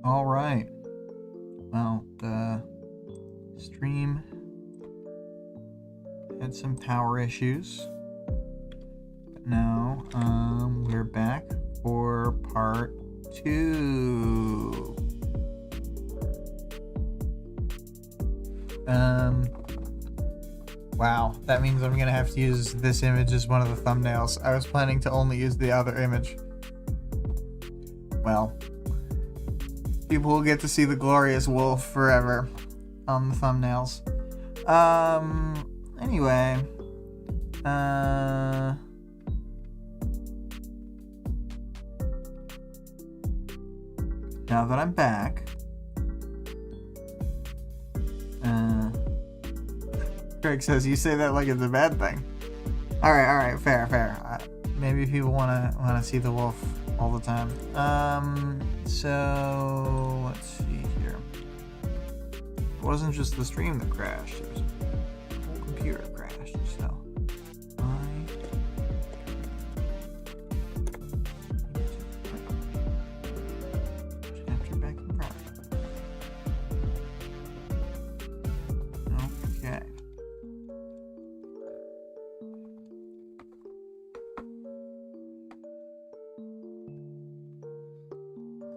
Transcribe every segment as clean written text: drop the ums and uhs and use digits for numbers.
All right. Well, the stream had some power issues. But now, we're back for part 2. Wow, that means I'm gonna have to use this image as one of the thumbnails. I was planning to only use the other image. Well, people will get to see the glorious wolf forever on the thumbnails. Anyway. Now that I'm back. Craig says, you say that like it's a bad thing. Alright, fair. Maybe people wanna see the wolf all the time. So let's see here. It wasn't just the stream that crashed, it was the whole computer crashed, so chapter back in progress. Okay.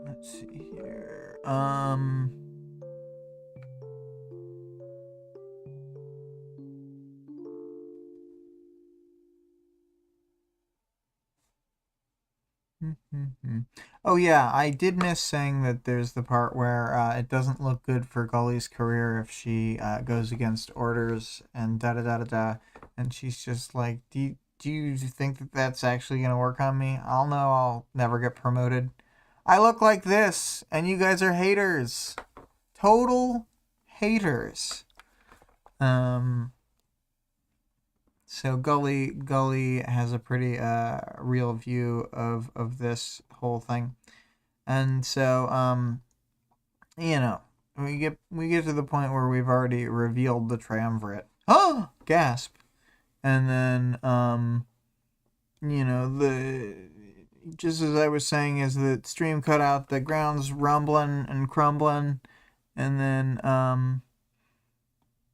Let's see here. Oh yeah, I did miss saying that there's the part where it doesn't look good for Gully's career if she goes against orders and da-da-da-da-da, and she's just like, do you think that that's actually going to work on me? I'll know I'll never get promoted. I look like this, and you guys are haters. Total haters. So Gully has a pretty real view of this whole thing. And so you know, we get to the point where we've already revealed the triumvirate. Oh, gasp. And then you know, just as I was saying, is the stream cut out, the ground's rumbling and crumbling, and then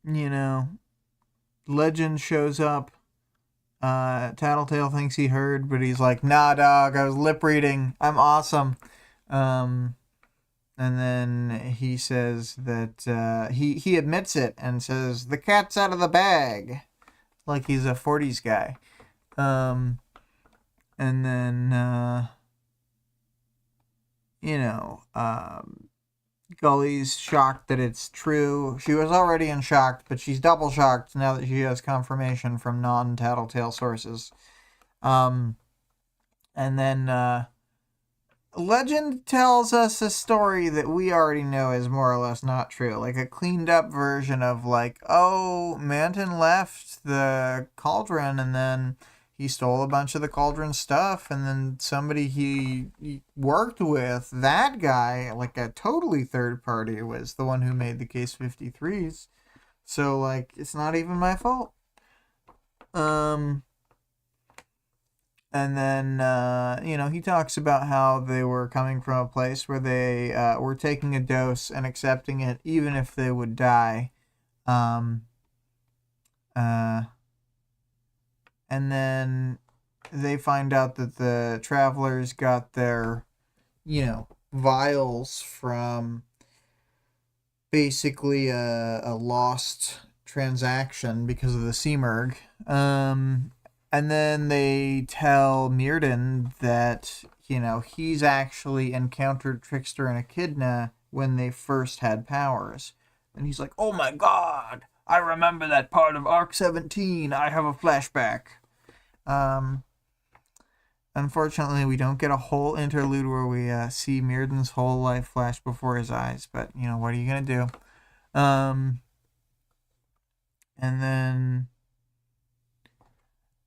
you know, Legend shows up. Tattletale thinks he heard, but he's like, nah, dog, I was lip reading. I'm awesome. And then he says that he admits it and says, the cat's out of the bag. Like he's a 40s guy. And then, you know, Gully's shocked that it's true. She was already in shock, but she's double shocked now that she has confirmation from non-Tattletale sources. And then Legend tells us a story that we already know is more or less not true. Like a cleaned up version of like, oh, Manton left the cauldron and then he stole a bunch of the cauldron stuff, and then somebody he worked with, that guy, like a totally third party, was the one who made the Case 53s. So, like, it's not even my fault. And then, you know, he talks about how they were coming from a place where they were taking a dose and accepting it, even if they would die. And then they find out that the travelers got their, you know, vials from basically a lost transaction because of the Seamerg. And then they tell Mirrodin that, you know, he's actually encountered Trickster and Echidna when they first had powers. And he's like, oh my god, I remember that part of Arc 17. I have a flashback. Unfortunately, we don't get a whole interlude where we see Mirrodin's whole life flash before his eyes. But, you know, what are you going to do? And then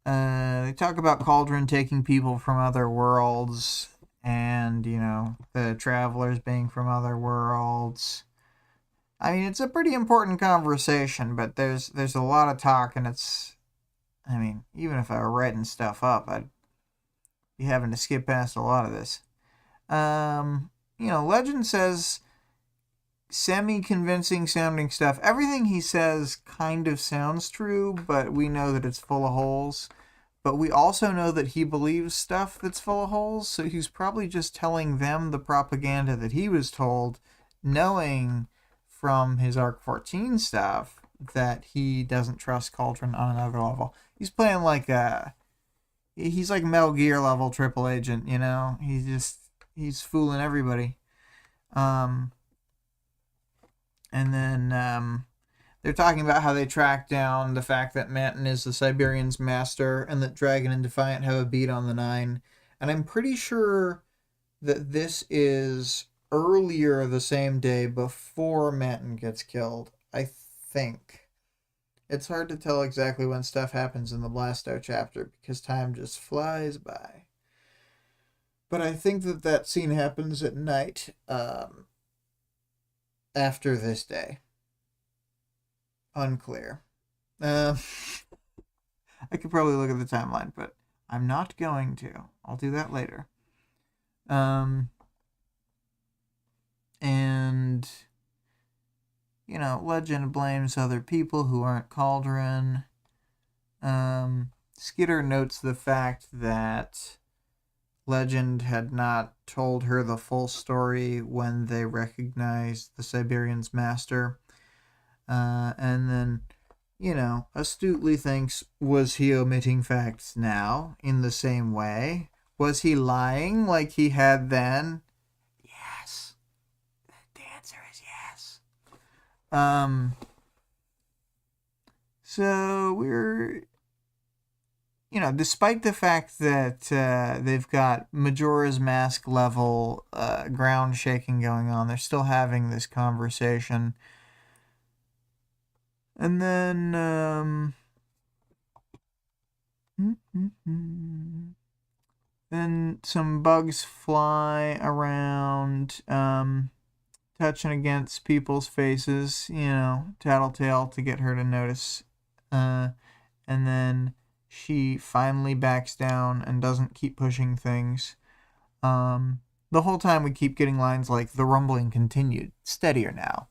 they talk about Cauldron taking people from other worlds. And, you know, the travelers being from other worlds. I mean, it's a pretty important conversation, but there's a lot of talk, and it's, I mean, even if I were writing stuff up, I'd be having to skip past a lot of this. Legend says semi-convincing sounding stuff. Everything he says kind of sounds true, but we know that it's full of holes. But we also know that he believes stuff that's full of holes, so he's probably just telling them the propaganda that he was told, knowing from his Arc 14 stuff that he doesn't trust Cauldron on another level. He's playing he's like Metal Gear level triple agent, he's fooling everybody. And then they're talking about how they tracked down the fact that Manton is the Siberian's master and that Dragon and Defiant have a beat on the 9. And I'm pretty sure that this is earlier the same day before Manton gets killed. I think. It's hard to tell exactly when stuff happens in the Blasto chapter because time just flies by. But I think that scene happens at night after this day. Unclear. I could probably look at the timeline, but I'm not going to. I'll do that later. And Legend blames other people who aren't Cauldron. Skitter notes the fact that Legend had not told her the full story when they recognized the Siberian's master. And then, astutely thinks, was he omitting facts now in the same way? Was he lying like he had then? Yes. The answer is yes. So we're, despite the fact that they've got Majora's Mask level ground shaking going on, they're still having this conversation. And then, then some bugs fly around, touching against people's faces, Tattletale to get her to notice. And then she finally backs down and doesn't keep pushing things. The whole time we keep getting lines like, the rumbling continued, steadier now.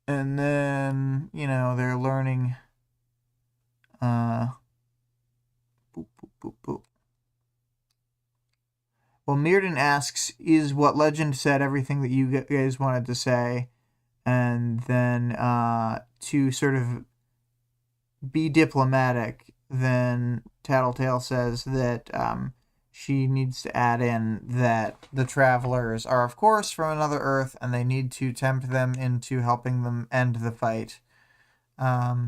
And then, they're learning. Boop, boop, boop, boop. Well, Mirrodin asks, is what Legend said everything that you guys wanted to say? And then to sort of be diplomatic, then Tattletale says that she needs to add in that the travelers are, of course, from another Earth, and they need to tempt them into helping them end the fight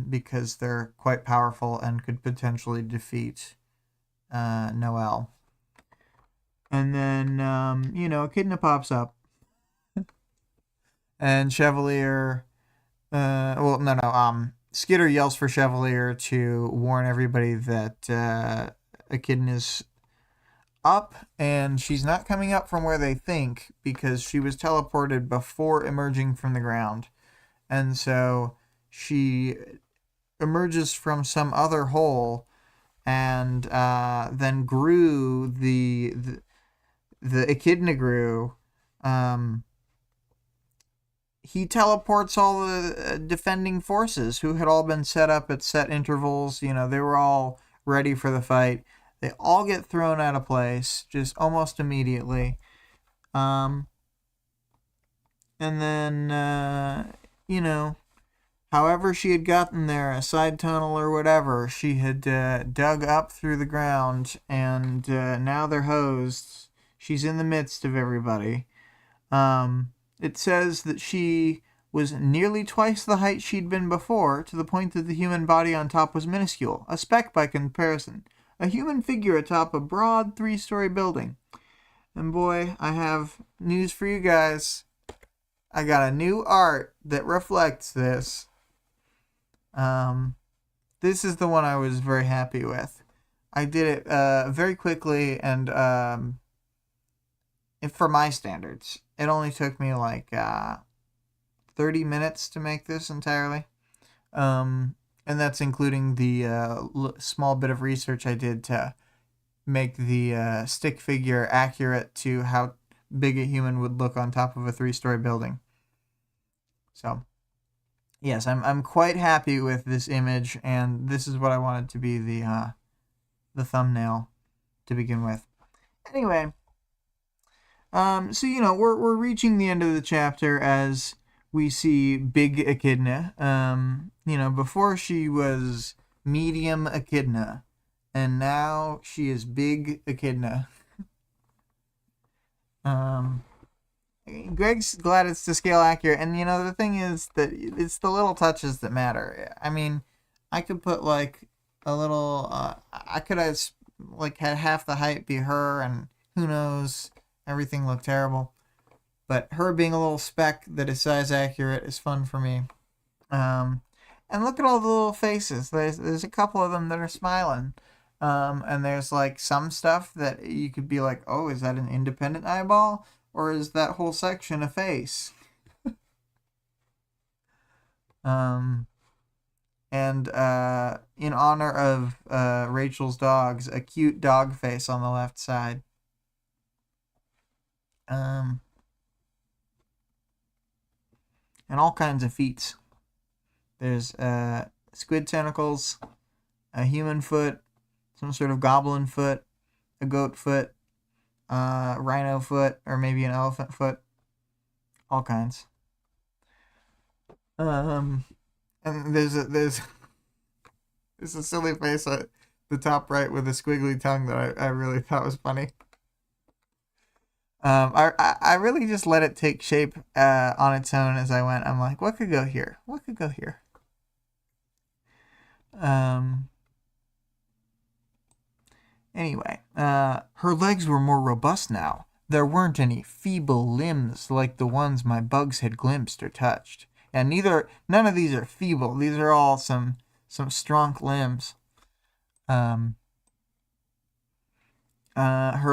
because they're quite powerful and could potentially defeat Noel. And then, Echidna pops up. And Chevalier... Skitter yells for Chevalier to warn everybody that Echidna's up, and she's not coming up from where they think because she was teleported before emerging from the ground. And so she emerges from some other hole and then grew the Echidna grew. He teleports all the defending forces who had all been set up at set intervals. They were all ready for the fight. They all get thrown out of place just almost immediately. And then, however she had gotten there, a side tunnel or whatever, she had dug up through the ground, and now they're hosed. She's in the midst of everybody. It says that she was nearly twice the height she'd been before, to the point that the human body on top was minuscule, a speck by comparison. A human figure atop a broad 3-story building. And boy, I have news for you guys. I got a new art that reflects this. This is the one I was very happy with. I did it very quickly, and for my standards, it only took me like 30 minutes to make this entirely. And that's including the small bit of research I did to make the stick figure accurate to how big a human would look on top of a 3-story building. So, yes, I'm quite happy with this image, and this is what I wanted to be the thumbnail to begin with. Anyway, so we're reaching the end of the chapter as we see Big Echidna. Before she was Medium Echidna, and now she is Big Echidna. Greg's glad it's to scale accurate, and the thing is that it's the little touches that matter. I mean, I could put like a little. I could have like had half the height be her, and who knows, everything looked terrible. But her being a little speck that is size accurate is fun for me. And look at all the little faces. There's a couple of them that are smiling. And there's like some stuff that you could be like, oh, is that an independent eyeball? Or is that whole section a face? And in honor of Rachel's dogs, a cute dog face on the left side. And all kinds of feats. There's squid tentacles, a human foot, some sort of goblin foot, a goat foot, rhino foot, or maybe an elephant foot. All kinds. And there's a silly face at the top right with a squiggly tongue that I really thought was funny. I really just let it take shape on its own as I went. I'm like, what could go here? What could go here? Anyway, her legs were more robust now. There weren't any feeble limbs like the ones my bugs had glimpsed or touched. And none of these are feeble. These are all some strong limbs. Her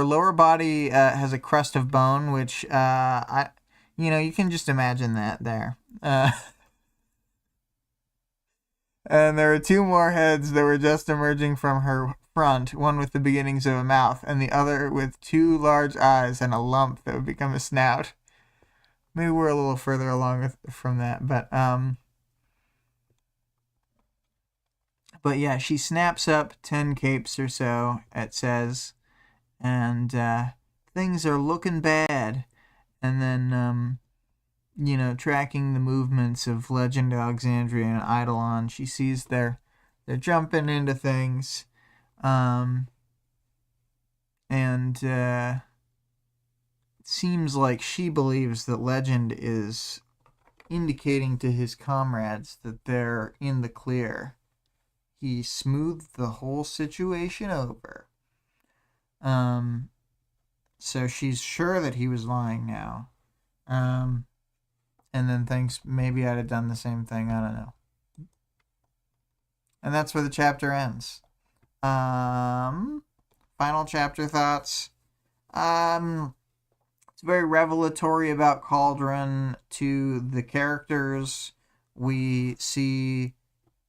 lower body has a crust of bone, which you can just imagine that there. And there were 2 more heads that were just emerging from her front, one with the beginnings of a mouth, and the other with 2 large eyes and a lump that would become a snout. Maybe we're a little further along from that, but yeah, she snaps up 10 capes or so, it says, and things are looking bad. And then, tracking the movements of Legend Alexandria and Eidolon, she sees they're jumping into things. And it seems like she believes that Legend is indicating to his comrades that they're in the clear. He smoothed the whole situation over. So she's sure that he was lying now. And then thinks maybe I'd have done the same thing. I don't know. And that's where the chapter ends. Final chapter thoughts. It's very revelatory about Cauldron to the characters. We see,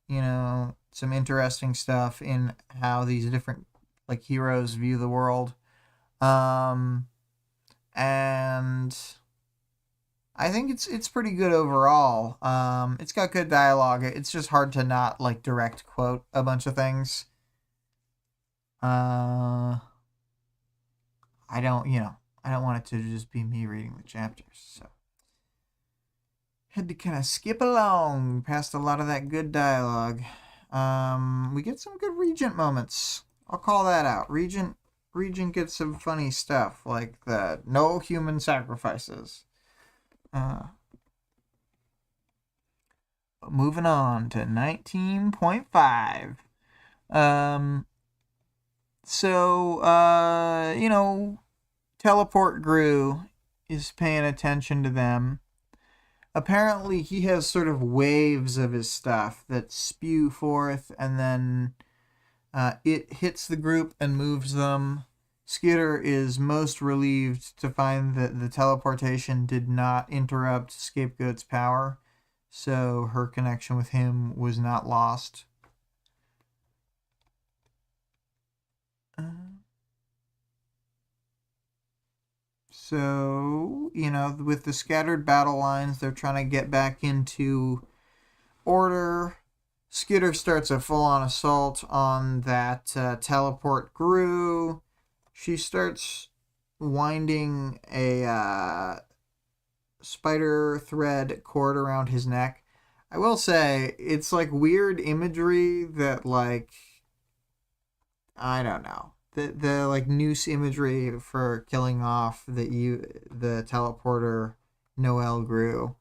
some interesting stuff in how these different heroes view the world. And I think it's pretty good overall. It's got good dialogue. It's just hard to not direct quote a bunch of things. I don't want it to just be me reading the chapters, so had to kind of skip along past a lot of that good dialogue. We get some good Regent moments. I'll call that out. Regent gets some funny stuff, like the no human sacrifices. But moving on to 19.5. Teleport Gru is paying attention to them. Apparently he has sort of waves of his stuff that spew forth, and then it hits the group and moves them. Skitter is most relieved to find that the teleportation did not interrupt Scapegoat's power, so her connection with him was not lost. So, with the scattered battle lines, they're trying to get back into order. Skitter starts a full-on assault on that teleport Gru. She starts winding a spider thread cord around his neck. I will say, it's like weird imagery that, like, I don't know. The like noose imagery for killing off the teleporter Noel Gru.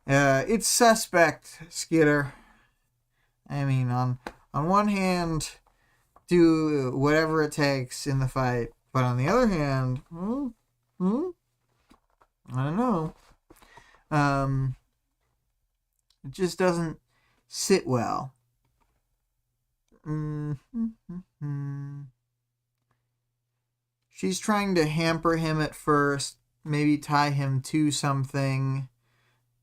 It's suspect, Skitter. I mean, on one hand, do whatever it takes in the fight, but on the other hand, I don't know. It just doesn't sit well. She's trying to hamper him at first, maybe tie him to something,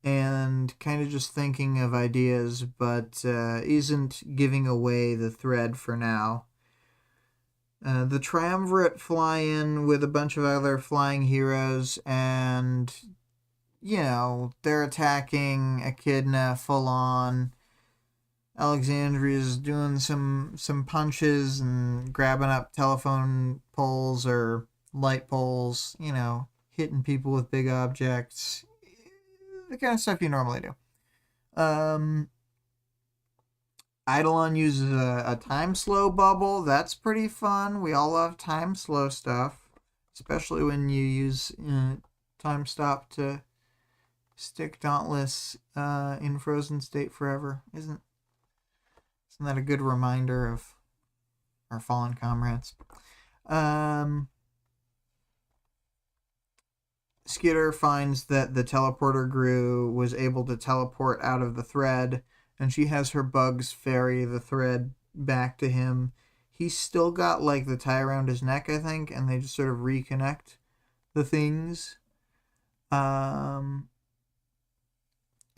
and kind of just thinking of ideas, but isn't giving away the thread for now. The Triumvirate fly in with a bunch of other flying heroes, and, they're attacking Echidna full on. Alexandria's doing some punches and grabbing up telephone poles or light poles, hitting people with big objects. The kind of stuff you normally do. Eidolon uses a time slow bubble. That's pretty fun. We all love time slow stuff, especially when you use time stop to stick Dauntless in frozen state forever. Isn't that a good reminder of our fallen comrades? Skitter finds that the teleporter Gru was able to teleport out of the thread, and she has her bugs ferry the thread back to him. He's still got, like, the tie around his neck, I think, and they just sort of reconnect the things. At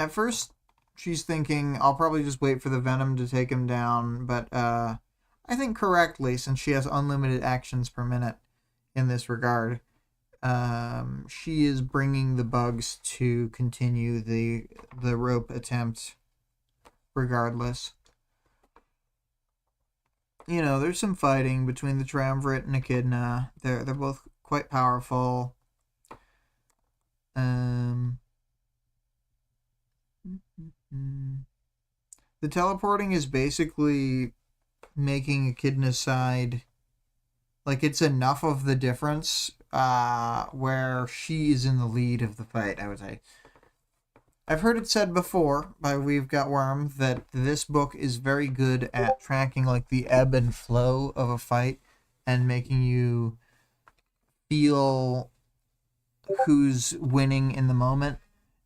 first, she's thinking, I'll probably just wait for the venom to take him down, but I think correctly, since she has unlimited actions per minute in this regard, she is bringing the bugs to continue the rope attempt regardless. There's some fighting between the Triumvirate and Echidna. They're both quite powerful. The teleporting is basically making Echidna's side, like, it's enough of the difference where she is in the lead of the fight, I would say. I've heard it said before by We've Got Worm that this book is very good at tracking, like, the ebb and flow of a fight and making you feel who's winning in the moment.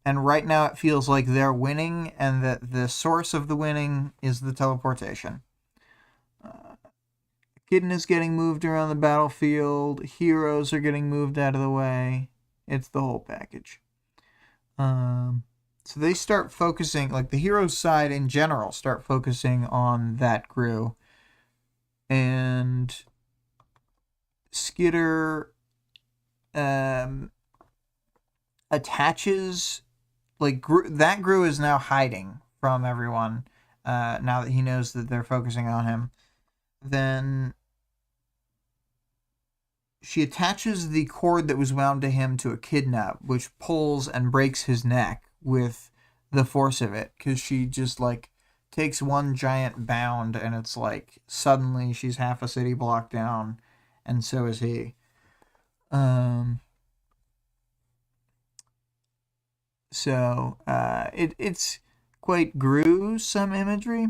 And right now it feels like they're winning and that the source of the winning is the teleportation. Echidna's getting moved around the battlefield. Heroes are getting moved out of the way. It's the whole package. So they start focusing, like the heroes side in general, start focusing on that Gru. And Skitter attaches, like, that Gru is now hiding from everyone now that he knows that they're focusing on him. Then she attaches the cord that was wound to him to Echidna, which pulls and breaks his neck with the force of it, because she just, like, takes one giant bound, and it's like suddenly she's half a city block down, and so is he. So it's quite gruesome imagery.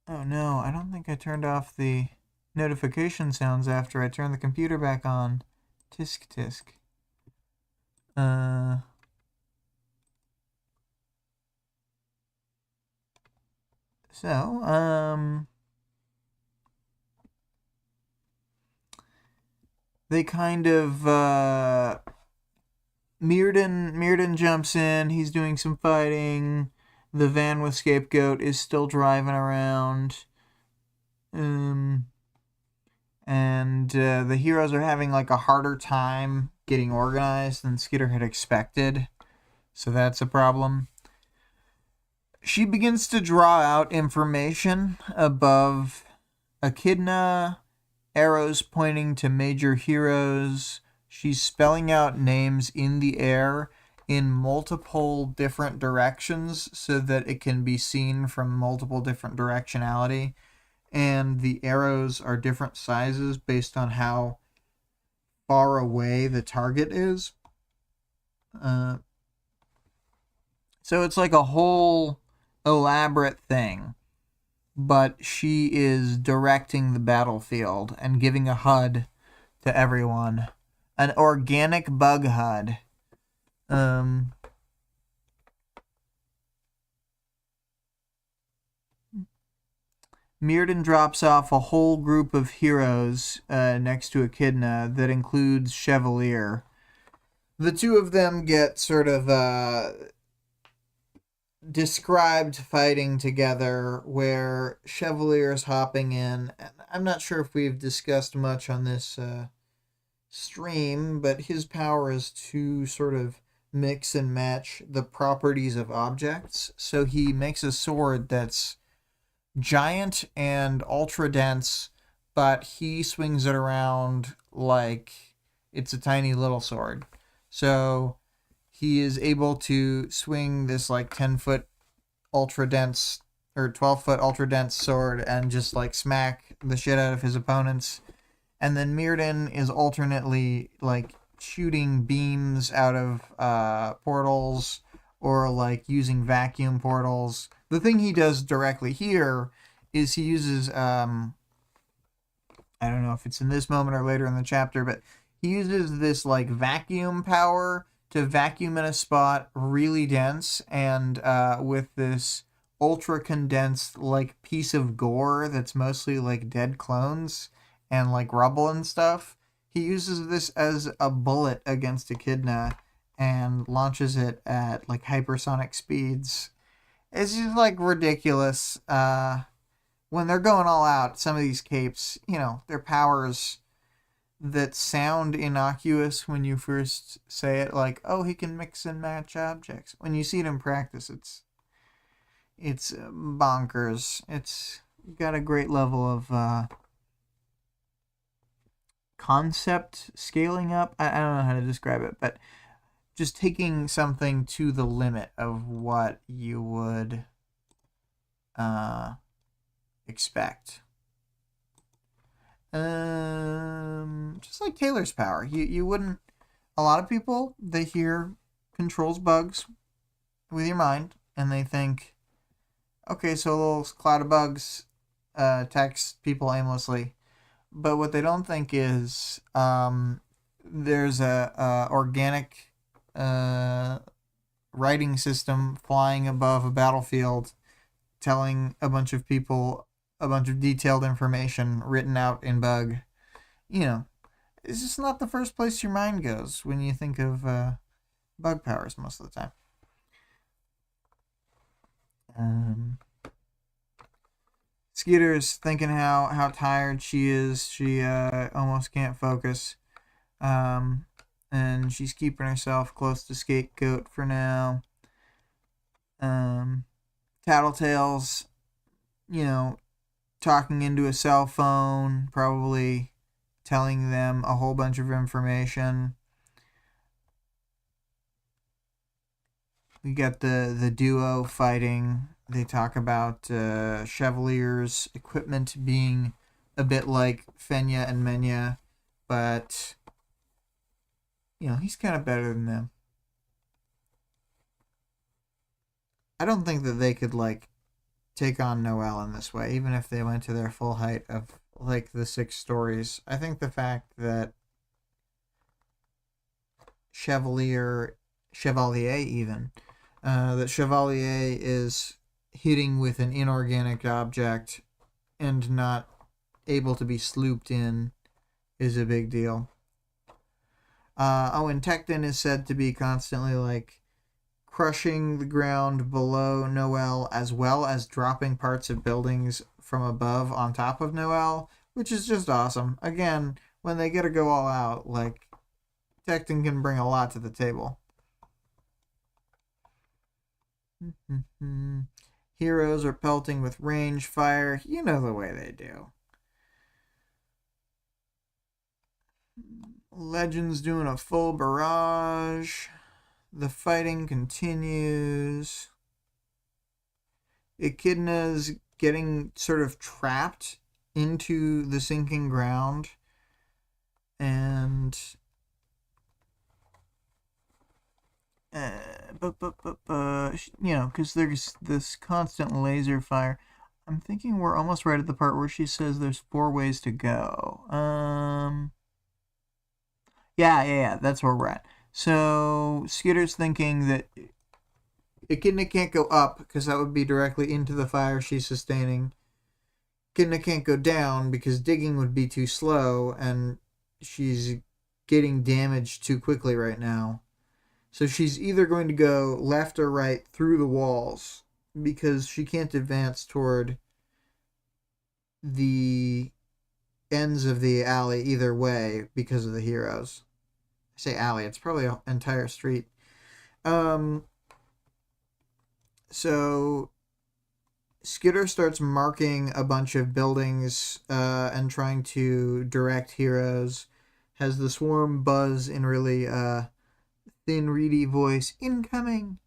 Oh no, I don't think I turned off the notification sounds after I turned the computer back on. Tisk tisk. They kind of, Mirrodin jumps in, he's doing some fighting, the van with Scapegoat is still driving around, and and the heroes are having like a harder time getting organized than Skitter had expected, so that's a problem. She begins to draw out information above Echidna, arrows pointing to major heroes. She's spelling out names in the air in multiple different directions so that it can be seen from multiple different directionality. And the arrows are different sizes based on how far away the target is. So it's like a whole elaborate thing, but she is directing the battlefield and giving a HUD to everyone. An organic bug HUD. Mirrodin drops off a whole group of heroes next to Echidna that includes Chevalier. The two of them get sort of described fighting together, where Chevalier's hopping in. I'm not sure if we've discussed much on this stream, but his power is to sort of mix and match the properties of objects. So he makes a sword that's giant and ultra dense, but he swings it around like it's a tiny little sword. So he is able to swing this like 10-foot ultra dense or 12-foot ultra dense sword and just like smack the shit out of his opponents. And then Mirrodin is alternately like shooting beams out of portals or like using vacuum portals. The thing he does directly here is he uses I don't know if it's in this moment or later in the chapter, but he uses this like vacuum power to vacuum in a spot really dense, and with this ultra condensed like piece of gore that's mostly like dead clones and like rubble and stuff. He uses this as a bullet against Echidna and launches it at like hypersonic speeds. It's just like ridiculous. When they're going all out, some of these capes, their powers that sound innocuous when you first say it, like, oh, he can mix and match objects. When you see it in practice, it's bonkers. It's got a great level of concept scaling up. I don't know how to describe it, but just taking something to the limit of what you would expect. Just like Taylor's power. You wouldn't... A lot of people, they hear controls bugs with your mind, and they think, okay, so a little cloud of bugs attacks people aimlessly. But what they don't think is there's a organic writing system flying above a battlefield telling a bunch of people a bunch of detailed information written out in bug. It's just not the first place your mind goes when you think of bug powers most of the time. Skeeter's thinking how tired she is. She almost can't focus. And she's keeping herself close to Scapegoat for now. Tattletale's, talking into a cell phone, probably telling them a whole bunch of information. We got the duo fighting. They talk about Chevalier's equipment being a bit like Fenya and Menya, but he's kind of better than them. I don't think that they could take on Noelle in this way, even if they went to their full height of the 6 stories. I think the fact that Chevalier even, that Chevalier is hitting with an inorganic object and not able to be slooped in is a big deal. And Tecton is said to be constantly crushing the ground below Noelle, as well as dropping parts of buildings from above on top of Noelle, which is just awesome. Again, when they get to go all out, like, Tecton can bring a lot to the table. Heroes are pelting with range fire. You know the way they do. Legends doing a full barrage. The fighting continues. Echidna's getting sort of trapped into the sinking ground. And you know, because there's this constant laser fire. I'm thinking we're almost right at the part where she says there's 4 ways to go. Yeah, that's where we're at. So Skitter's thinking that Echidna can't go up because that would be directly into the fire she's sustaining. Echidna can't go down because digging would be too slow and she's getting damaged too quickly right now. So she's either going to go left or right through the walls because she can't advance toward the ends of the alley either way because of the heroes. I say alley, it's probably an entire street. So Skitter starts marking a bunch of buildings and trying to direct heroes. Has the swarm buzz in really thin, reedy voice, incoming.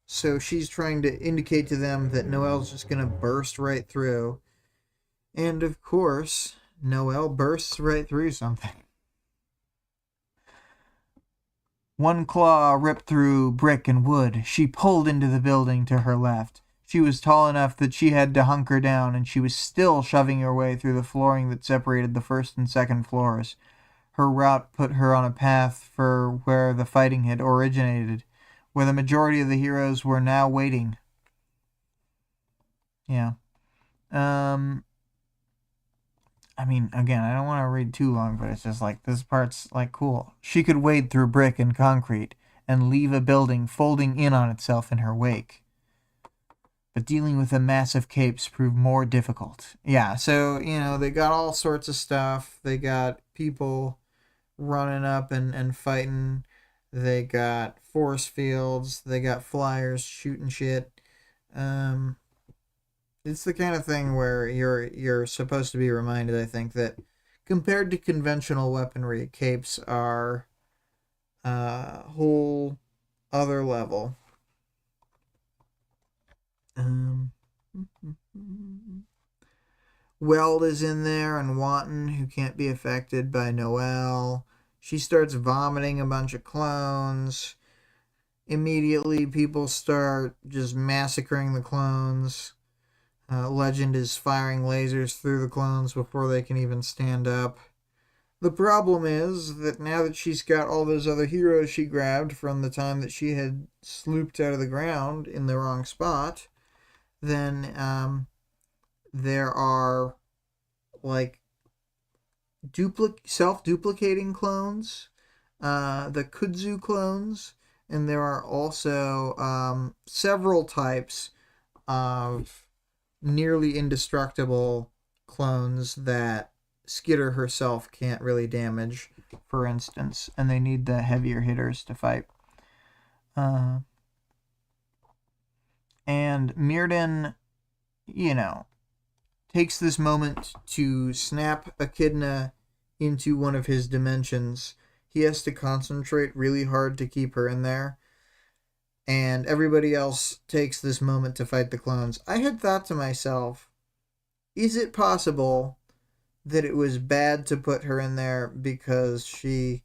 So she's trying to indicate to them that Noelle's just going to burst right through. And of course, Noelle bursts right through something. One claw ripped through brick and wood. She pulled into the building to her left. She was tall enough that she had to hunker down, and she was still shoving her way through the flooring that separated the first and second floors. Her route put her on a path for where the fighting had originated, where the majority of the heroes were now waiting. Yeah. I mean, again, I don't want to read too long, but it's just like, this part's like cool. She could wade through brick and concrete and leave a building folding in on itself in her wake. But dealing with the massive capes proved more difficult. Yeah, so, you know, they got all sorts of stuff. They got people running up and fighting. They got force fields. They got flyers shooting shit. It's the kind of thing where you're supposed to be reminded, I think, that compared to conventional weaponry, capes are a whole other level. Weld is in there and Wanton, who can't be affected by Noelle. She starts vomiting a bunch of clones. Immediately, people start just massacring the clones. Legend is firing lasers through the clones before they can even stand up. The problem is that now that she's got all those other heroes she grabbed from the time that she had slooped out of the ground in the wrong spot, then there are like self-duplicating clones, the kudzu clones, and there are also several types of nearly indestructible clones that Skitter herself can't really damage, for instance, and they need the heavier hitters to fight. And Mirden, you know, takes this moment to snap Echidna into one of his dimensions. He has to concentrate really hard to keep her in there. And everybody else takes this moment to fight the clones. I had thought to myself, is it possible that it was bad to put her in there because she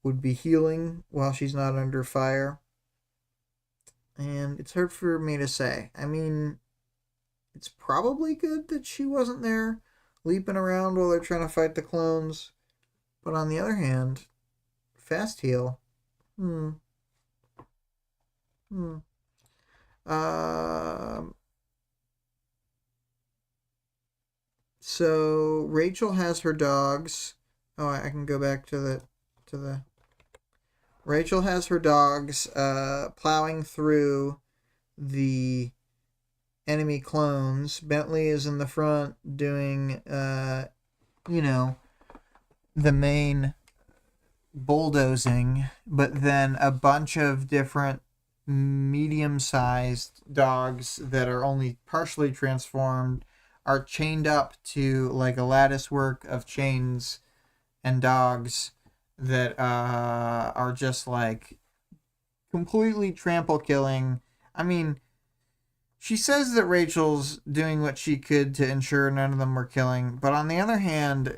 would be healing while she's not under fire? And it's hard for me to say. I mean, it's probably good that she wasn't there leaping around while they're trying to fight the clones. But on the other hand, fast heal. So Rachel has her dogs. Oh, I can go back to the. Rachel has her dogs plowing through the enemy clones. Bentley is in the front doing, you know, the main bulldozing, but then a bunch of different medium-sized dogs that are only partially transformed are chained up to like a lattice work of chains and dogs that are just like completely trample killing. I mean, she says that Rachel's doing what she could to ensure none of them were killing, but on the other hand,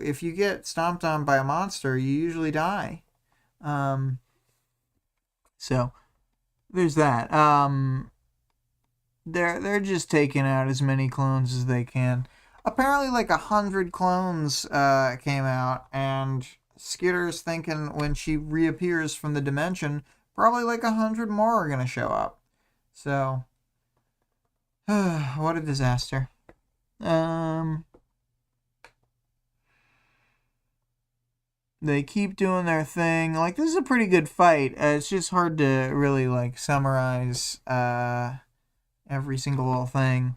if you get stomped on by a monster, you usually die. So there's that. They're just taking out as many clones as they can. Apparently, like 100 clones came out, and Skitter's thinking when she reappears from the dimension, probably like 100 more are gonna show up. So, what a disaster. They keep doing their thing. Like, this is a pretty good fight. It's just hard to really like summarize every single little thing.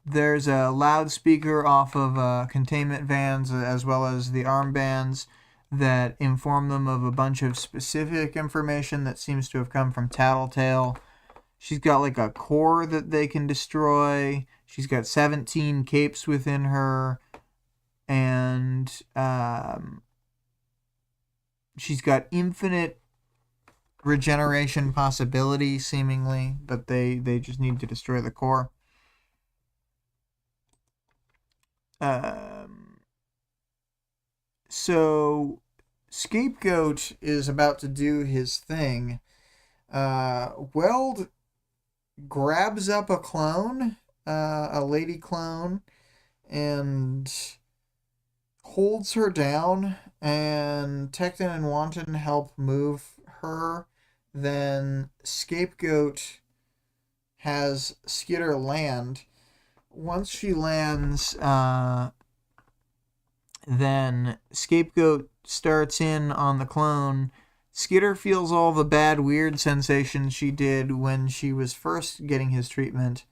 There's a loudspeaker off of containment vans as well as the armbands that inform them of a bunch of specific information that seems to have come from Tattletale. She's got like a core that they can destroy. She's got 17 capes within her. And she's got infinite regeneration possibility, seemingly. But they just need to destroy the core. So Scapegoat is about to do his thing. Weld grabs up a clone, a lady clone, and holds her down, and Tecton and Wanton help move her. Then Scapegoat has Skitter land. Once she lands, then Scapegoat starts in on the clone. Skitter feels all the bad, weird sensations she did when she was first getting his treatment.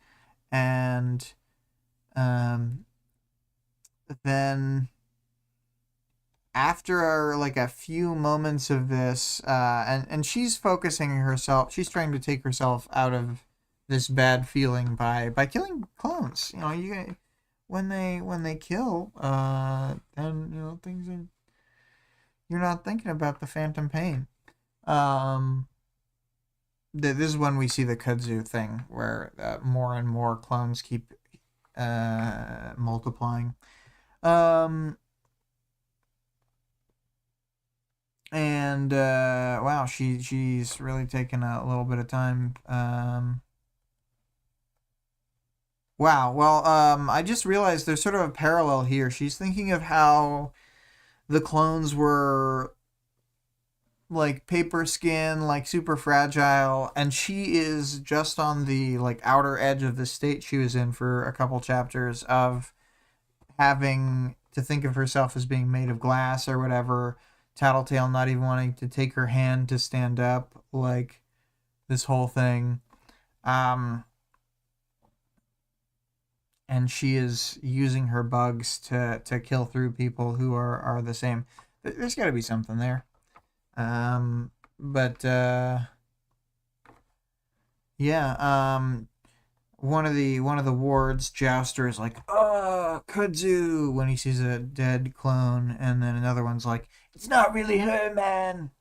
And then after like a few moments of this, and she's focusing herself, she's trying to take herself out of this bad feeling by killing clones. You know, when they kill, then you know things are. You're not thinking about the phantom pain. This is when we see the kudzu thing, where more and more clones keep multiplying. And wow, she's really taken a little bit of time. Wow. Well, I just realized there's sort of a parallel here. She's thinking of how the clones were like paper skin, like super fragile, and she is just on the like outer edge of the state she was in for a couple chapters of having to think of herself as being made of glass or whatever. Tattletale not even wanting to take her hand to stand up, like this whole thing. And she is using her bugs to kill through people who are the same. There's got to be something there. But yeah. One of the wards, Jouster, is like, "Oh, kudzu," when he sees a dead clone, and then another one's like, "It's not really her, man."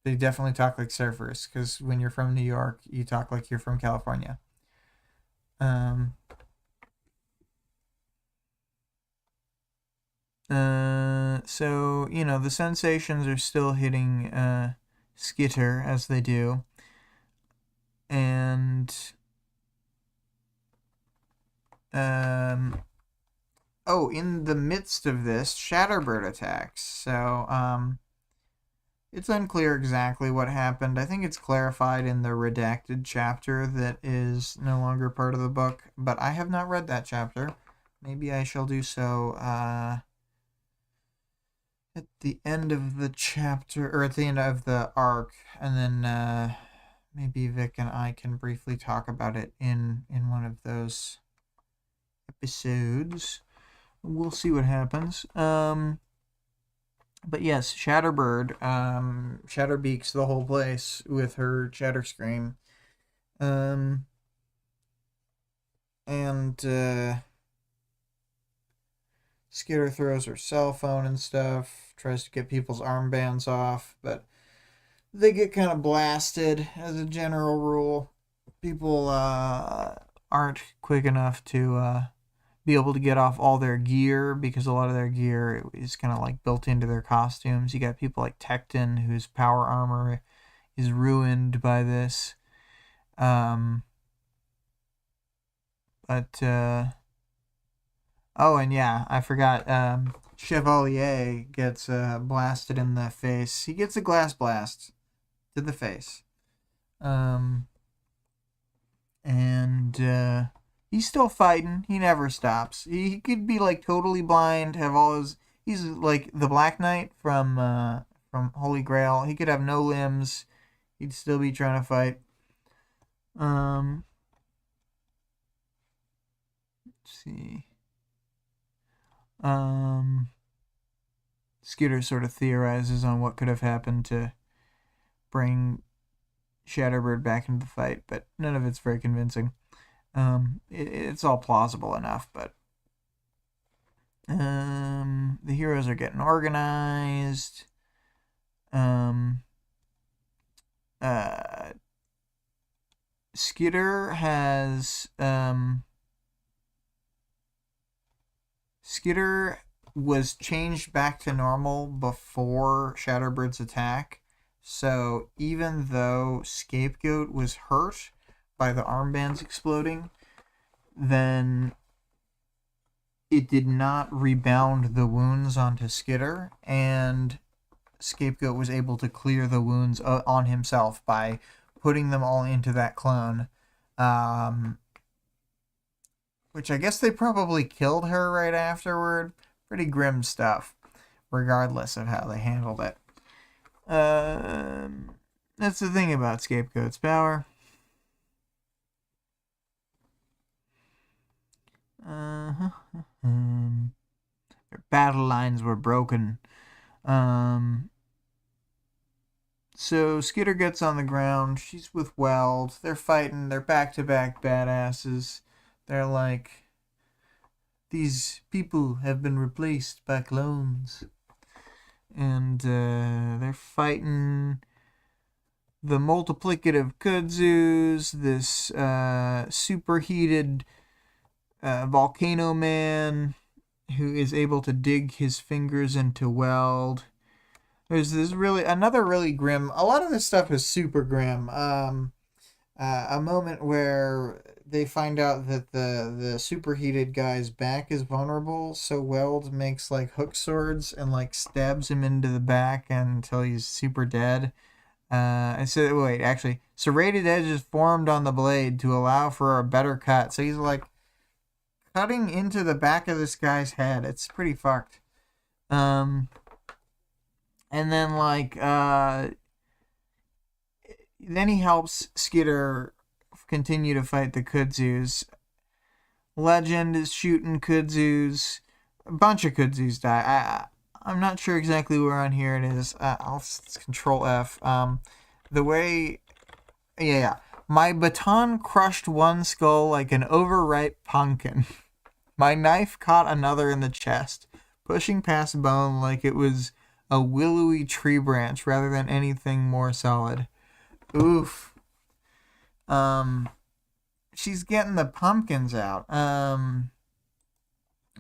They definitely talk like surfers, because when you're from New York, you talk like you're from California. So, you know, the sensations are still hitting Skitter as they do. And in the midst of this, Shatterbird attacks. So, it's unclear exactly what happened. I think it's clarified in the redacted chapter that is no longer part of the book, but I have not read that chapter. Maybe I shall do so at the end of the chapter, or at the end of the arc, and then maybe Vic and I can briefly talk about it in one of those episodes. We'll see what happens. But yes, Shatterbird, Shatterbeaks the whole place with her chatter scream. And Skitter throws her cell phone and stuff, tries to get people's armbands off, but they get kind of blasted as a general rule. People aren't quick enough to be able to get off all their gear, because a lot of their gear is kind of like built into their costumes. You got people like Tecton, whose power armor is ruined by this. Oh, and yeah, I forgot, Chevalier gets blasted in the face. He gets a glass blast to the face. He's still fighting. He never stops. He could be like totally blind, have all his... He's like the Black Knight from Holy Grail. He could have no limbs. He'd still be trying to fight. Let's see. Skitter sort of theorizes on what could have happened to bring Shatterbird back into the fight, but none of it's very convincing. It's all plausible enough, but the heroes are getting organized. Skitter was changed back to normal before Shatterbird's attack. So even though Scapegoat was hurt by the armbands exploding, then it did not rebound the wounds onto Skitter, and Scapegoat was able to clear the wounds on himself by putting them all into that clone. Which I guess they probably killed her right afterward. Pretty grim stuff, regardless of how they handled it. That's the thing about Scapegoat's power. Their battle lines were broken. So Skitter gets on the ground. She's with Weld. They're fighting. They're back-to-back badasses. They're like, these people have been replaced by clones. And they're fighting the multiplicative kudzus, this superheated volcano man who is able to dig his fingers into Weld. There's this another really grim... A lot of this stuff is super grim. A moment where they find out that the superheated guy's back is vulnerable, so Weld makes like hook swords and like stabs him into the back until he's super dead. Serrated edges formed on the blade to allow for a better cut. So he's like cutting into the back of this guy's head. It's pretty fucked. And then then he helps Skitter continue to fight the kudzus. Legend is shooting kudzus. A bunch of kudzus die. I'm not sure exactly where on here it is. I'll control F. My baton crushed one skull like an overripe pumpkin. My knife caught another in the chest, pushing past bone like it was a willowy tree branch rather than anything more solid. Oof. She's getting the pumpkins out. And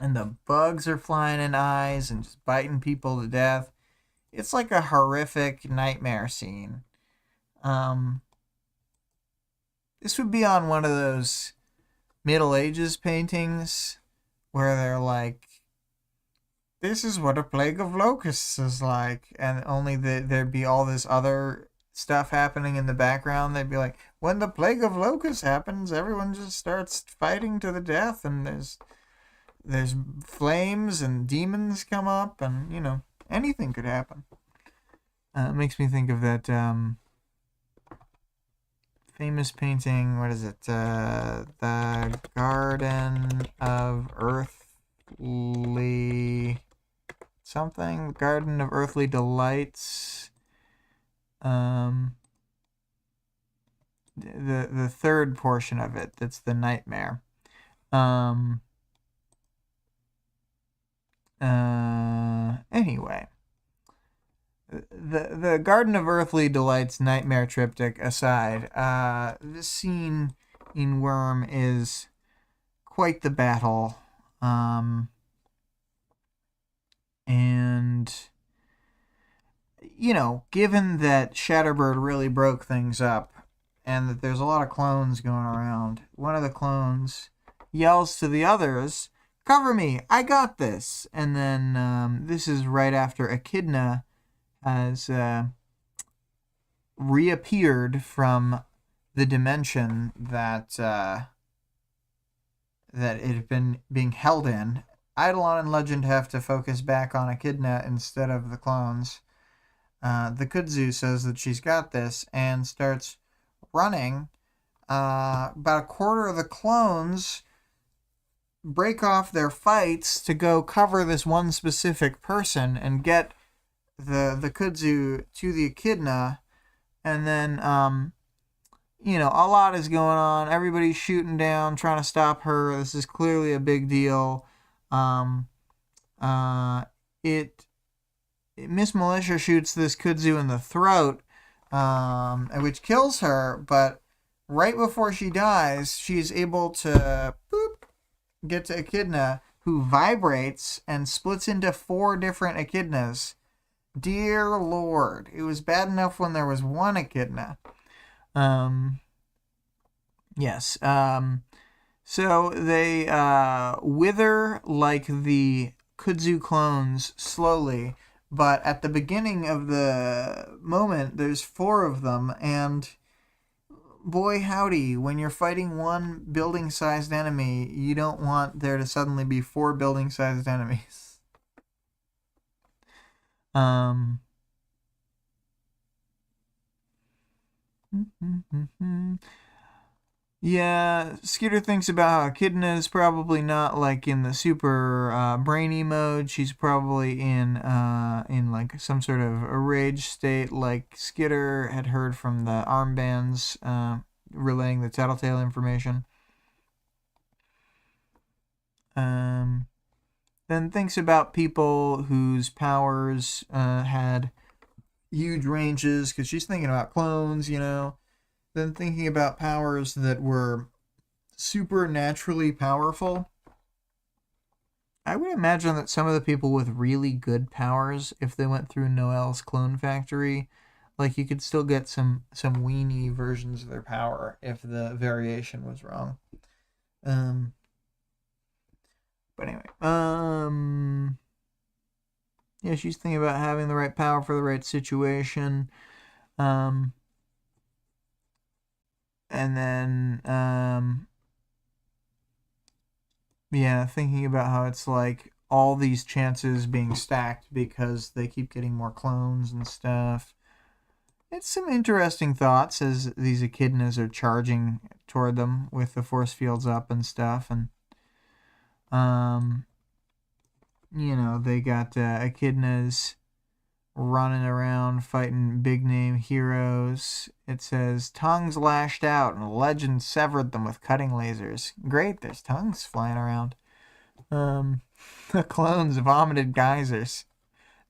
the bugs are flying in eyes and just biting people to death. It's like a horrific nightmare scene. This would be on one of those Middle Ages paintings where they're like, this is what a plague of locusts is like, and only there'd be all this other stuff happening in the background. They'd be like, when the plague of locusts happens, everyone just starts fighting to the death, and there's flames and demons come up, and anything could happen. It makes me think of that famous painting. What is it? The Garden of Earthly something. Garden of Earthly Delights. The third portion of it. That's the nightmare. Anyway. The Garden of Earthly Delights nightmare triptych aside, this scene in Worm is quite the battle. And, you know, given that Shatterbird really broke things up and that there's a lot of clones going around, one of the clones yells to the others, "Cover me, I got this!" And then this is right after Echidna has reappeared from the dimension that it had been being held in. Eidolon and Legend have to focus back on Echidna instead of the clones. The kudzu says that she's got this and starts running. About a quarter of the clones break off their fights to go cover this one specific person and get the kudzu to the Echidna, and then you know, a lot is going on. Everybody's shooting down, trying to stop her. This is clearly a big deal. Miss Militia shoots this kudzu in the throat, which kills her, but right before she dies, she's able to get to Echidna, who vibrates and splits into 4 different Echidnas. Dear Lord, it was bad enough when there was one Echidna. Yes. So they wither like the kudzu clones slowly, but at the beginning of the moment, there's 4 of them, and boy howdy, when you're fighting one building-sized enemy, you don't want there to suddenly be 4 building-sized enemies. Yeah, Skeeter thinks about how Echidna is probably not like in the super brainy mode. She's probably in like some sort of a rage state, like Skeeter had heard from the armbands relaying the Tattletale information. Then thinks about people whose powers had huge ranges, because she's thinking about clones, you know. Then thinking about powers that were supernaturally powerful. I would imagine that some of the people with really good powers, if they went through Noel's clone factory, like you could still get some weenie versions of their power if the variation was wrong. But anyway, yeah, she's thinking about having the right power for the right situation. And then, yeah, thinking about how it's like all these chances being stacked because they keep getting more clones and stuff. It's some interesting thoughts as these Echidnas are charging toward them with the force fields up and stuff. And, you know, they got Echidnas running around fighting big name heroes. It says tongues lashed out and Legend severed them with cutting lasers. Great, there's tongues flying around. The clones vomited geysers.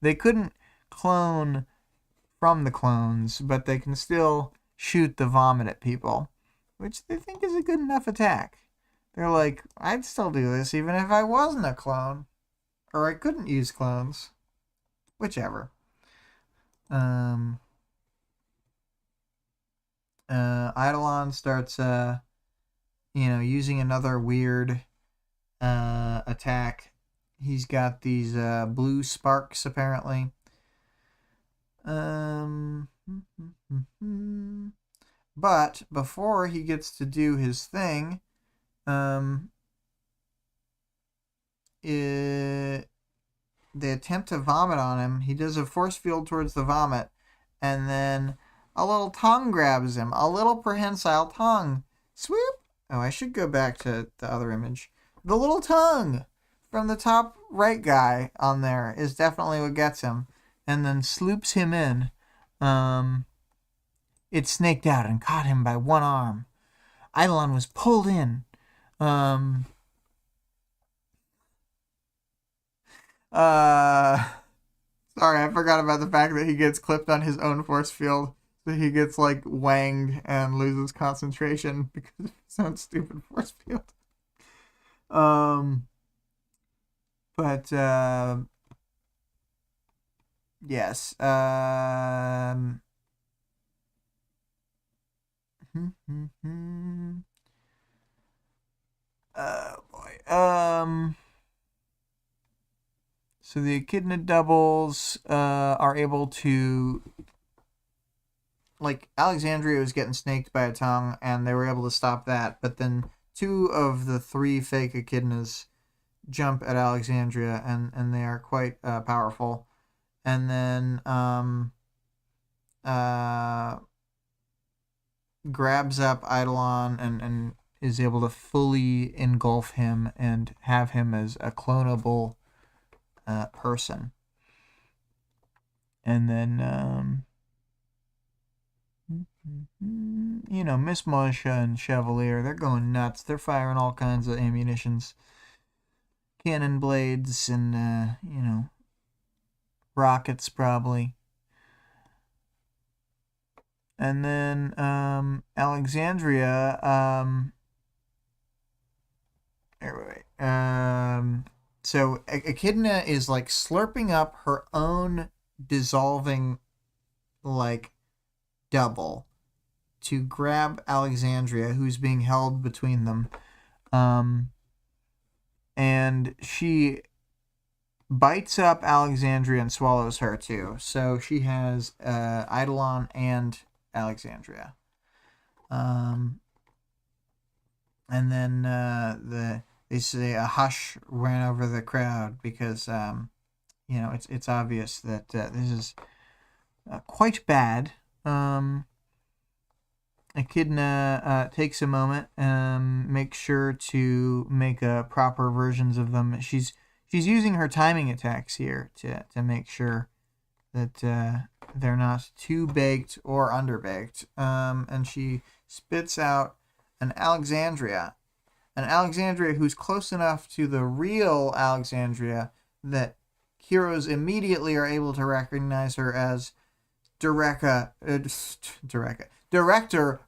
They couldn't clone from the clones, but they can still shoot the vomit at people, which they think is a good enough attack. They're like, I'd still do this even if I wasn't a clone, or I couldn't use clones, whichever. Eidolon starts, using another weird attack. He's got these blue sparks, apparently. But before he gets to do his thing, they attempt to vomit on him. He does a force field towards the vomit, and then a little tongue grabs him. A little prehensile tongue. Swoop! Oh, I should go back to the other image. The little tongue from the top right guy on there is definitely what gets him, and then sloops him in. It snaked out and caught him by one arm. Eidolon was pulled in. Sorry, I forgot about the fact that he gets clipped on his own force field. So he gets, like, wanged and loses concentration because of his own stupid force field. Yes. Oh, boy. So the echidna doubles are able to, like, Alexandria was getting snaked by a tongue, and they were able to stop that. But then 2 of the 3 fake echidnas jump at Alexandria, and they are quite powerful. And then grabs up Eidolon and is able to fully engulf him and have him as a clonable person. And then, Miss Militia and Chevalier, they're going nuts. They're firing all kinds of ammunitions. Cannon blades and, rockets probably. And then Alexandria, so Echidna is like slurping up her own dissolving, like, double to grab Alexandria, who's being held between them. And she bites up Alexandria and swallows her too. So she has Eidolon and Alexandria. And then they say a hush ran over the crowd because it's obvious that this is quite bad. Echidna takes a moment, makes sure to make proper versions of them. She's using her timing attacks here to make sure that they're not too baked or underbaked. And she spits out an Alexandria who's close enough to the real Alexandria that heroes immediately are able to recognize her as Director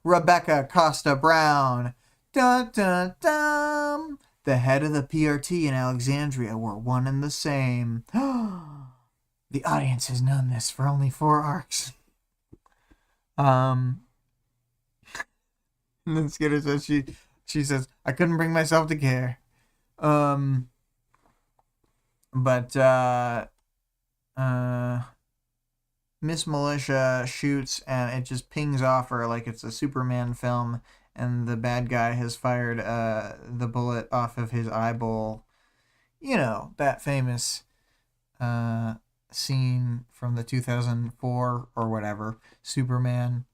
Rebecca Costa Brown. Dun dun dun. The head of the PRT and Alexandria were one and the same. The audience has known this for only 4 arcs. And then Skitter says she says, I couldn't bring myself to care. Miss Militia shoots and it just pings off her like it's a Superman film, and the bad guy has fired the bullet off of his eyeball. That famous scene from the 2004 or whatever Superman.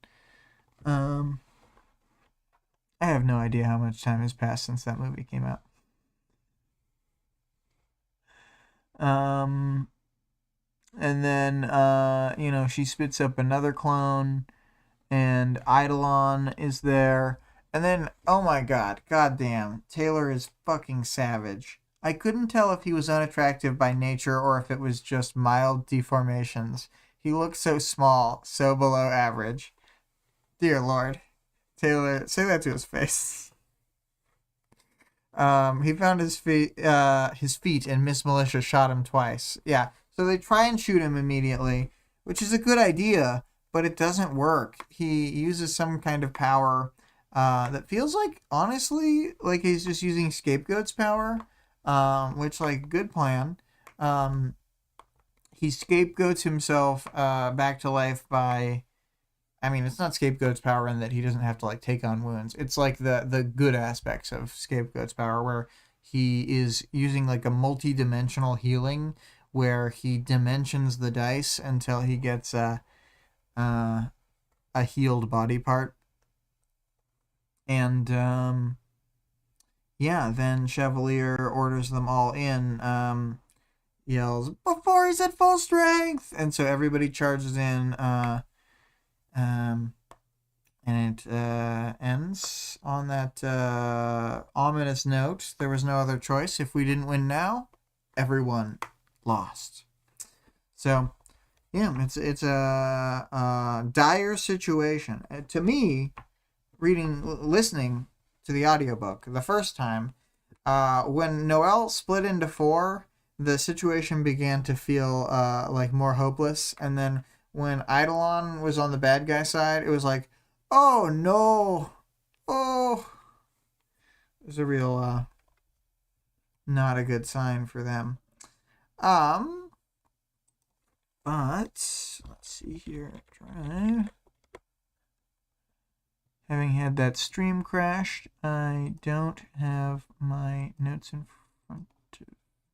I have no idea how much time has passed since that movie came out. And then, she spits up another clone, and Eidolon is there. And then, oh my god, goddamn, Taylor is fucking savage. I couldn't tell if he was unattractive by nature or if it was just mild deformations. He looked so small, so below average. Dear Lord. Taylor, say that to his face. He found his feet, and Miss Militia shot him twice. Yeah, so they try and shoot him immediately, which is a good idea, but it doesn't work. He uses some kind of power that feels like, honestly, like he's just using Scapegoat's power, which, like, good plan. He scapegoats himself back to life by... I mean, it's not Scapegoat's power in that he doesn't have to, like, take on wounds. It's like the good aspects of Scapegoat's power, where he is using, like, a multi-dimensional healing where he dimensions the dice until he gets a healed body part. And yeah, then Chevalier orders them all in, yells, "Before he's at full strength!" And so everybody charges in, and it ends on that ominous note. There was no other choice. If we didn't win now, everyone lost. So, yeah, it's a dire situation. To me, listening to the audiobook the first time, when Noelle split into 4, the situation began to feel like more hopeless. And then when Eidolon was on the bad guy side, it was like, oh no, oh, it was a real not a good sign for them. But let's see here. Having had that stream crashed, I don't have my notes in front of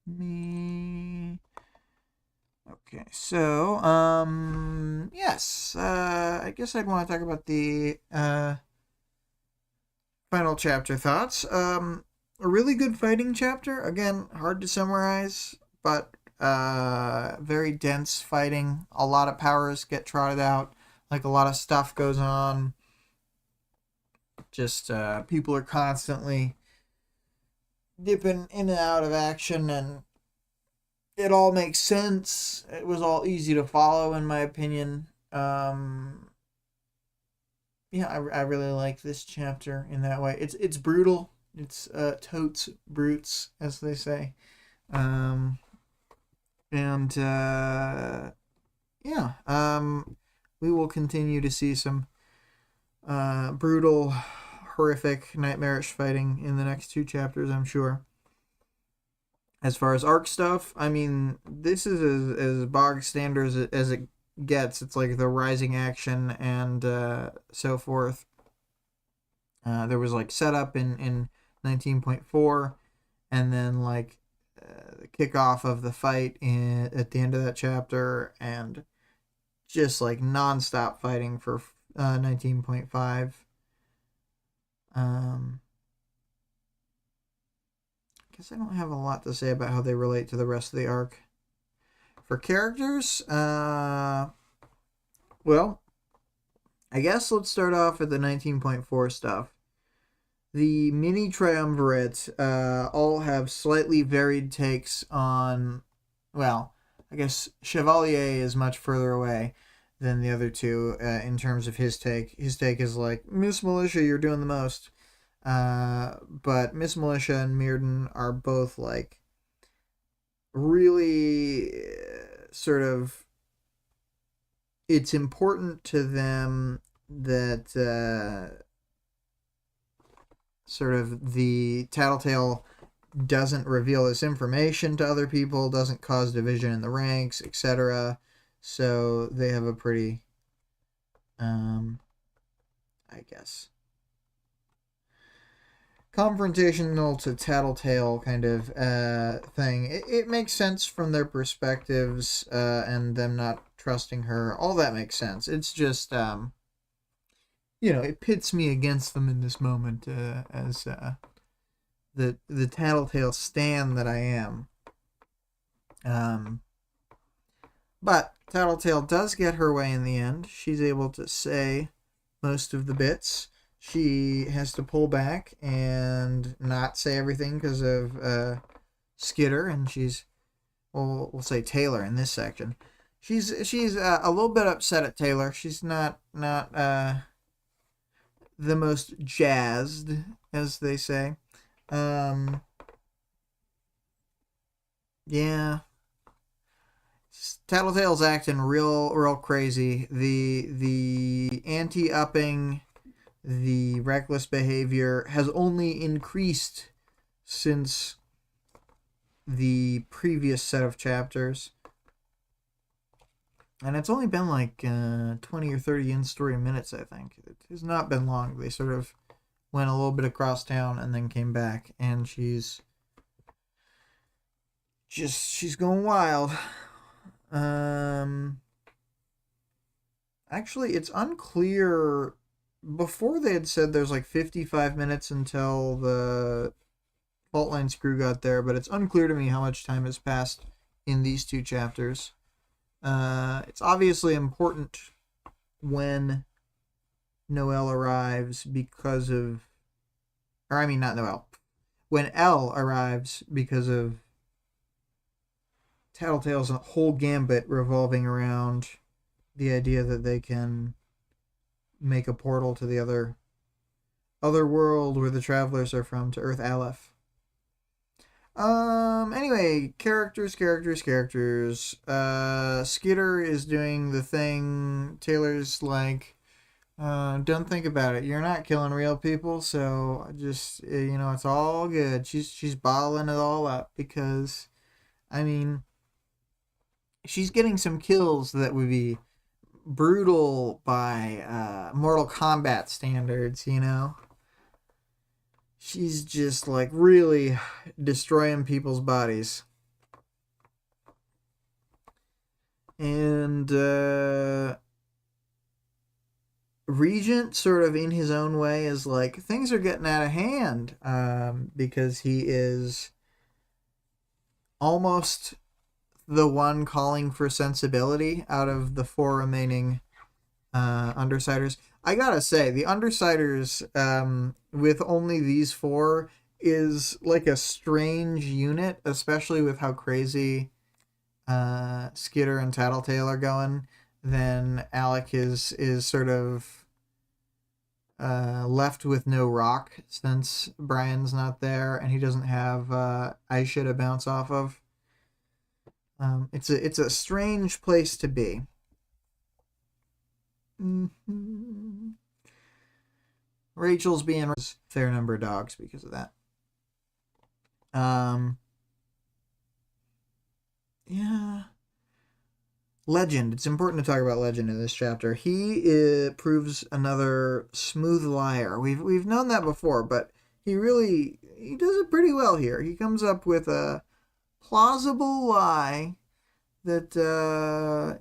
me. Okay, so, yes, I guess I'd want to talk about the final chapter thoughts. A really good fighting chapter. Again, hard to summarize, but very dense fighting. A lot of powers get trotted out. Like, a lot of stuff goes on. Just people are constantly dipping in and out of action, and it all makes sense. It was all easy to follow, in my opinion. Yeah, I really like this chapter in that way. It's brutal. It's totes brutes, as they say. And yeah, we will continue to see some brutal, horrific, nightmarish fighting in the next 2 chapters, I'm sure. As far as arc stuff, I mean, this is as bog standard as it gets. It's like the rising action and so forth. There was like setup in 19.4, and then like the kickoff of the fight at the end of that chapter, and just like non-stop fighting for 19.5. I guess I don't have a lot to say about how they relate to the rest of the arc. For characters, well, I guess let's start off with the 19.4 stuff. The mini triumvirate all have slightly varied takes on, well, I guess Chevalier is much further away than the other 2 in terms of his take. His take is like, Miss Militia, you're doing the most. But Miss Militia and Mirden are both like really sort of, it's important to them that sort of the Tattletale doesn't reveal this information to other people, doesn't cause division in the ranks, etc. So they have a pretty, I guess, confrontational to Tattletale kind of thing. It makes sense from their perspectives and them not trusting her. All that makes sense. It's just, it pits me against them in this moment as the Tattletale stan that I am. But Tattletale does get her way in the end. She's able to say most of the bits. She has to pull back and not say everything because of Skitter, and she's, well, we'll say Taylor in this section. She's a little bit upset at Taylor. She's not the most jazzed, as they say. Yeah. Tattletale's acting real crazy. The anti-upping, the reckless behavior has only increased since the previous set of chapters. And it's only been like 20 or 30 in-story minutes, I think. It has not been long. They sort of went a little bit across town and then came back. And she's she's going wild. Actually, it's unclear. Before they had said there's like 55 minutes until the Faultline's crew got there, but it's unclear to me how much time has passed in these two chapters. It's obviously important when Noelle arrives because of, or I mean not Noelle, when Elle arrives because of Tattletale's whole gambit revolving around the idea that they can make a portal to the other world where the travelers are from, to Earth Aleph. Anyway, characters. Skitter is doing the thing. Taylor's like, don't think about it. You're not killing real people, so just, it's all good. She's bottling it all up because, I mean, she's getting some kills that would be brutal by Mortal Kombat standards, She's just like really destroying people's bodies. And Regent, sort of in his own way, is like, things are getting out of hand, because he is almost the one calling for sensibility out of the four remaining Undersiders. I gotta say, the Undersiders, with only these four, is like a strange unit, especially with how crazy Skitter and Tattletale are going. Then Alec is sort of left with no rock since Brian's not there, and he doesn't have Aisha to bounce off of. It's a strange place to be. Mm-hmm. Rachel's being a fair number of dogs because of that. Yeah. Legend. It's important to talk about Legend in this chapter. He proves another smooth liar. We've known that before, but he does it pretty well here. He comes up with a plausible lie that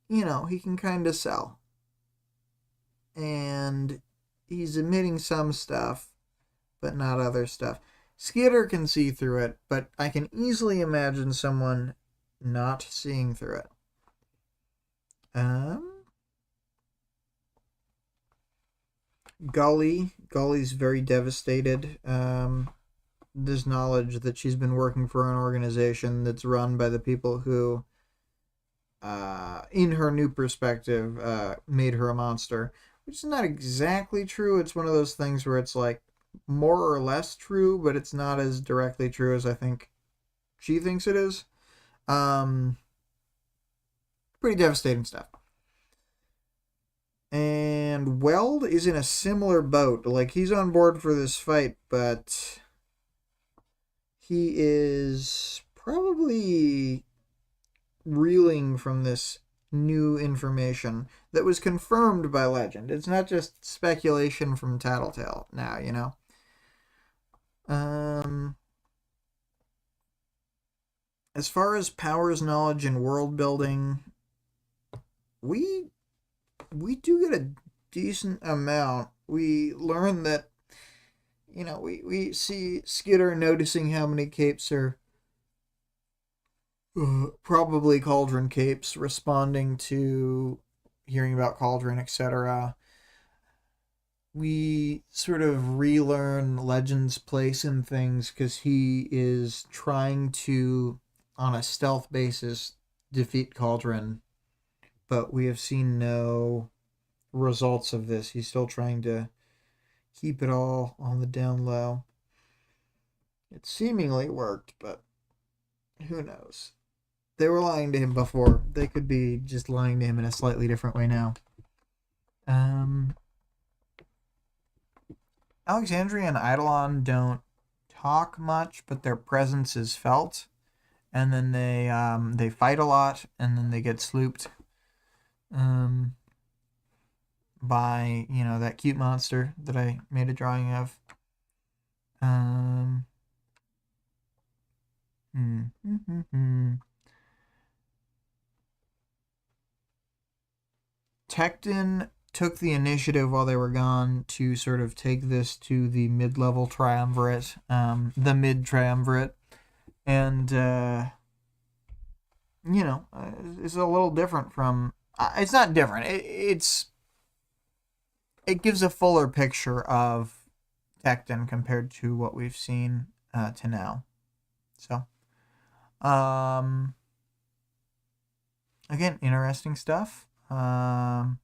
he can kind of sell. And he's admitting some stuff, but not other stuff. Skitter can see through it, but I can easily imagine someone not seeing through it. Gully's very devastated. There's knowledge that she's been working for an organization that's run by the people who, in her new perspective, made her a monster. Which is not exactly true. It's one of those things where it's like more or less true, but it's not as directly true as I think she thinks it is. Pretty devastating stuff. And Weld is in a similar boat. Like, he's on board for this fight, but he is probably reeling from this new information that was confirmed by Legend. It's not just speculation from Tattletale now, As far as Powers, knowledge, and world building, we do get a decent amount. We learn that, we see Skitter noticing how many capes are probably Cauldron capes, responding to hearing about Cauldron, etc. We sort of relearn Legend's place in things because he is trying to, on a stealth basis, defeat Cauldron, but we have seen no results of this. He's still trying to keep it all on the down low. It seemingly worked, but who knows? They were lying to him before. They could be just lying to him in a slightly different way now. Alexandria and Eidolon don't talk much, but their presence is felt. And then they fight a lot, and then they get slooped by, that cute monster that I made a drawing of. Tecton took the initiative while they were gone to sort of take this to the mid-level triumvirate, the mid-triumvirate, and it's a little different from. It's not different. It gives a fuller picture of Tecton compared to what we've seen to now. So, again, interesting stuff. I'm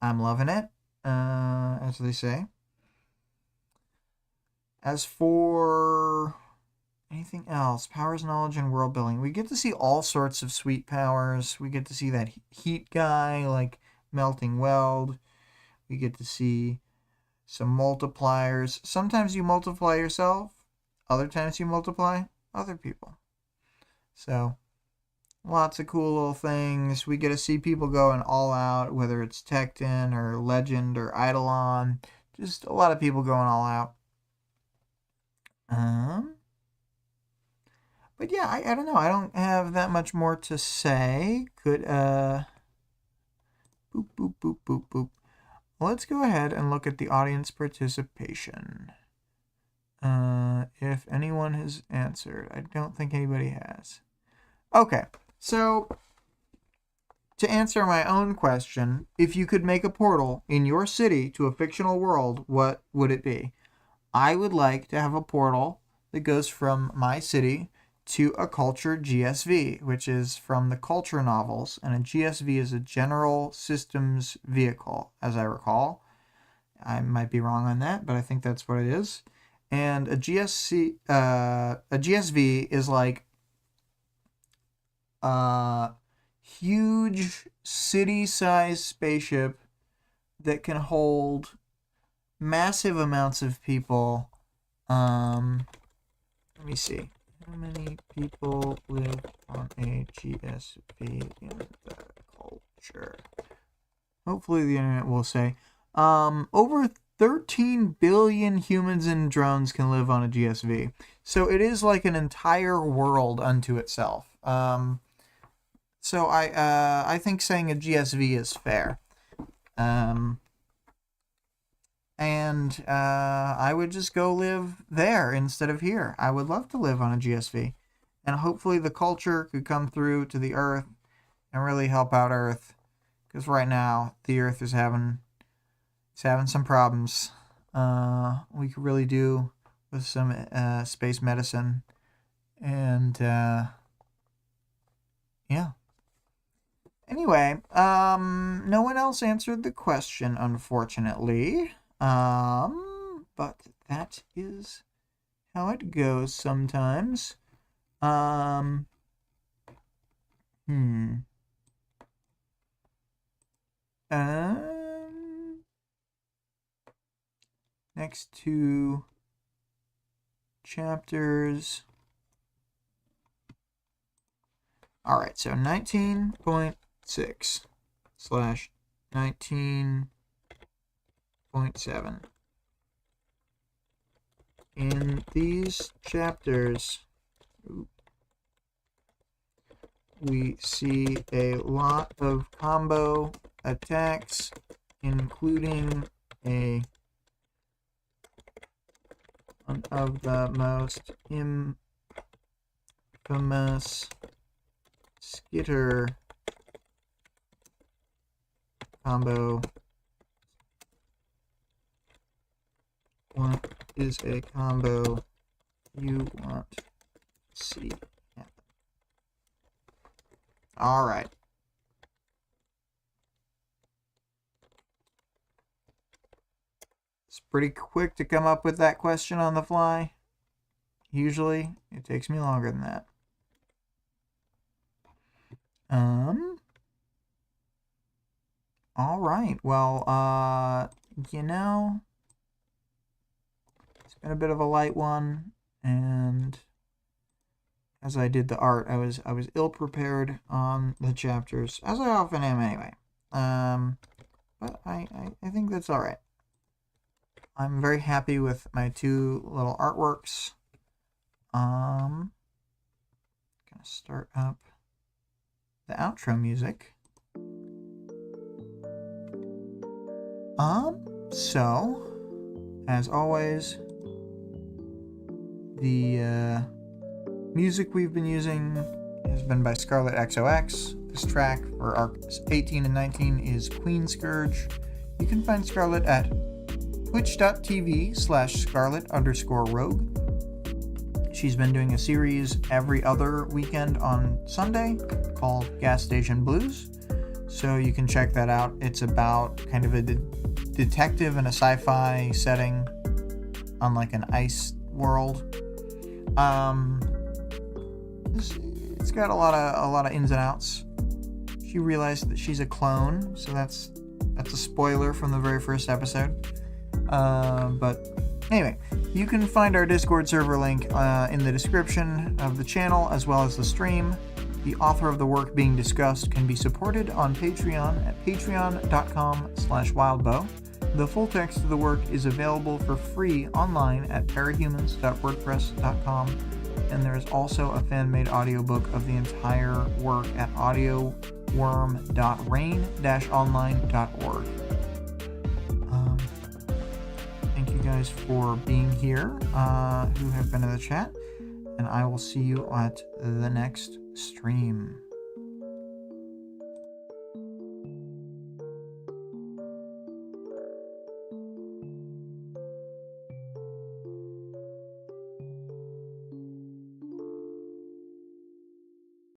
loving it, as they say. As for anything else, powers, knowledge, and world building, we get to see all sorts of sweet powers. We get to see that heat guy, like melting weld. We get to see some multipliers. Sometimes you multiply yourself. Other times you multiply other people. So, lots of cool little things. We get to see people going all out, whether it's Tecton or Legend or Eidolon. Just a lot of people going all out. But yeah, I don't know. I don't have that much more to say. Boop, boop, boop, boop, boop. Let's go ahead and look at the audience participation. If anyone has answered. I don't think anybody has. Okay, so to answer my own question, if you could make a portal in your city to a fictional world, what would it be? I would like to have a portal that goes from my city to a culture GSV, which is from the culture novels, and a GSV is a general systems vehicle, as I recall. I might be wrong on that, but I think that's what it is. And a GSV is like a huge city-sized spaceship that can hold massive amounts of people. Let me see. How many people live on a GSV in the culture? Hopefully the internet will say. Over 13 billion humans and drones can live on a GSV. So it is like an entire world unto itself. So I think saying a GSV is fair. And I would just go live there instead of here. I would love to live on a GSV. And hopefully the culture could come through to the Earth and really help out Earth. Because right now, the Earth is having some problems. We could really do with some space medicine. And, yeah. Anyway, no one else answered the question, unfortunately. But that is how it goes sometimes. Next two chapters. All right, so 19.6 / 19.7. In these chapters, we see a lot of combo attacks, including one of the most infamous skitter combo. What is a combo you want to see happen? All right. It's pretty quick to come up with that question on the fly. Usually, it takes me longer than that. All right. Well, it's been a bit of a light one, and as I did the art, I was ill prepared on the chapters, as I often am anyway. But I think that's all right. I'm very happy with my two little artworks. start up the outro music. So, as always, the music we've been using has been by ScarlettXOX. This track for arcs 18 and 19 is Queen Scourge. You can find Scarlett at twitch.tv/Scarlett_Rogue. She's been doing a series every other weekend on Sunday called Gas Station Blues. So you can check that out. It's about kind of a detective in a sci-fi setting on like an ice world. It's got a lot of ins and outs. She realized that she's a clone, so that's a spoiler from the very first episode. But anyway, you can find our Discord server link in the description of the channel as well as the stream. The author of the work being discussed can be supported on Patreon at patreon.com/wildbow. The full text of the work is available for free online at parahumans.wordpress.com, and there is also a fan-made audiobook of the entire work at audioworm.rain-online.org. Thank you guys for being here, who have been in the chat, and I will see you at the next stream.